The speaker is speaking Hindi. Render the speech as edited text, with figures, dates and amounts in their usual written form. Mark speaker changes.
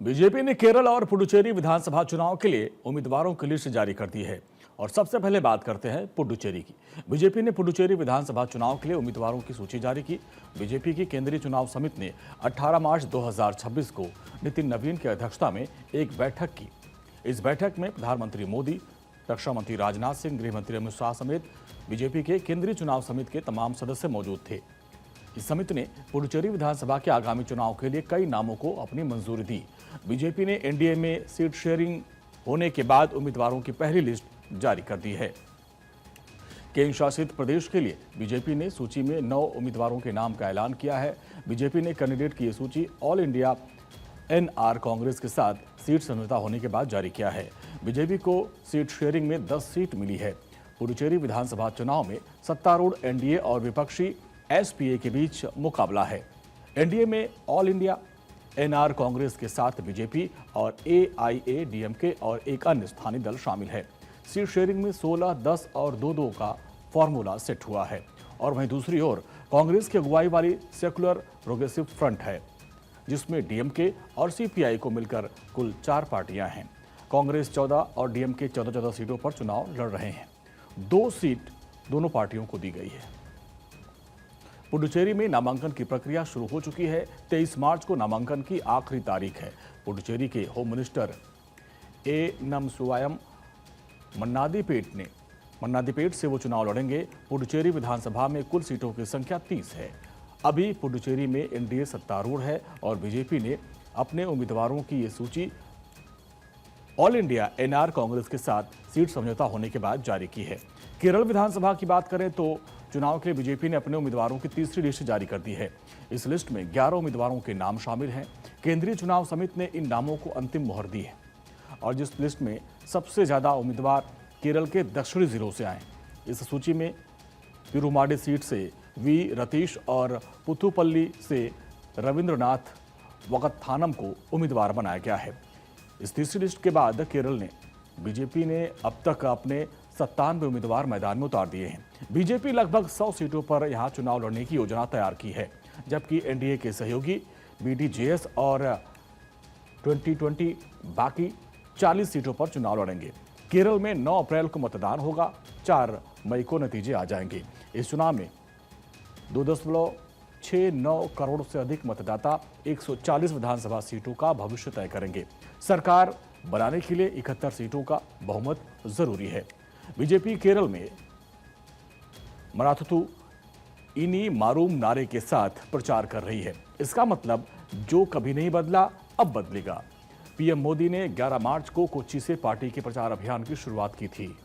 Speaker 1: बीजेपी ने केरल और पुडुचेरी विधानसभा चुनाव के लिए उम्मीदवारों की लिस्ट जारी कर दी है। और सबसे पहले बात करते हैं पुडुचेरी की। बीजेपी ने पुडुचेरी विधानसभा चुनाव के लिए उम्मीदवारों की सूची जारी की। बीजेपी की केंद्रीय चुनाव समिति ने 18 मार्च 2026 को नितिन नवीन की अध्यक्षता में एक बैठक की। इस बैठक में प्रधानमंत्री मोदी, रक्षा मंत्री राजनाथ सिंह, गृह मंत्री अमित शाह समेत बीजेपी के केंद्रीय चुनाव समिति के तमाम सदस्य मौजूद थे। इस समिति ने पुडुचेरी विधानसभा के आगामी चुनाव के लिए कई नामों को अपनी मंजूरी दी। बीजेपी ने एनडीए में सीट शेयरिंग होने के बाद उम्मीदवारों की पहली लिस्ट जारी कर दी है। केंद्र शासित प्रदेश के लिए बीजेपी ने सूची में 9 उम्मीदवारों के नाम का ऐलान किया है। बीजेपी ने कैंडिडेट की यह सूची ऑल इंडिया एनआर कांग्रेस के साथ सीट समझौता होने के बाद जारी किया है। बीजेपी को सीट शेयरिंग में 10 सीट मिली है। पुडुचेरी विधानसभा चुनाव में सत्तारूढ़ एनडीए और विपक्षी एसपीए के बीच मुकाबला है। एनडीए में ऑल इंडिया एनआर कांग्रेस के साथ बीजेपी और एआईएडीएमके और एक अन्य स्थानीय दल शामिल है। सीट शेयरिंग में 16, 10 और 2-2 का फॉर्मूला सेट हुआ है। और वहीं दूसरी ओर कांग्रेस की अगुवाई वाली सेकुलर प्रोग्रेसिव फ्रंट है, जिसमें डीएमके और सीपीआई को मिलकर कुल 4 पार्टियां हैं। कांग्रेस 14 और डीएमके 14-14 सीटों पर चुनाव लड़ रहे हैं। 2 सीट दोनों पार्टियों को दी गई है। पुडुचेरी में नामांकन की प्रक्रिया शुरू हो चुकी है। 23 मार्च को नामांकन की आखिरी तारीख है। पुडुचेरी के होम मिनिस्टर ए नमसुवायम मन्नादीपेट से वो चुनाव लड़ेंगे। पुडुचेरी विधानसभा में कुल सीटों की संख्या 30 है। अभी पुडुचेरी में एनडीए सत्तारूढ़ है और बीजेपी ने अपने उम्मीदवारों की ये सूची ऑल इंडिया एनआर कांग्रेस के साथ सीट समझौता होने के बाद जारी की है। केरल विधानसभा की बात करें तो चुनाव के लिए बीजेपी ने अपने उम्मीदवारों की तीसरी लिस्ट जारी कर दी है। इस लिस्ट में 11 उम्मीदवारों के नाम शामिल हैं। केंद्रीय चुनाव समिति ने इन नामों को अंतिम मोहर दी है। और जिस लिस्ट में सबसे ज्यादा उम्मीदवार केरल के दक्षिणी जिलों से आए, इस सूची में तिरुमाडी सीट से वी रतीश और पुथुपल्ली से रविंद्रनाथ वकत्थानम को उम्मीदवार बनाया गया है। इस तीसरी लिस्ट के बाद केरल ने बीजेपी ने अब तक अपने 97 उम्मीदवार मैदान में उतार दिए हैं। बीजेपी लगभग 100 सीटों पर यहां चुनाव लड़ने की योजना तैयार की है, जबकि एनडीए के सहयोगी बीडीजेएस और 2020 बाकी 40 सीटों पर चुनाव लड़ेंगे। केरल में 9 अप्रैल को मतदान होगा। 4 मई को नतीजे आ जाएंगे। इस चुनाव में 2.69 करोड़ से अधिक मतदाता 140 विधानसभा सीटों का भविष्य तय करेंगे। सरकार बनाने के लिए 71 सीटों का बहुमत जरूरी है। बीजेपी केरल में मराथुतु इनी मारूम नारे के साथ प्रचार कर रही है। इसका मतलब जो कभी नहीं बदला अब बदलेगा। पीएम मोदी ने 11 मार्च को कोच्चि से पार्टी के प्रचार अभियान की शुरुआत की थी।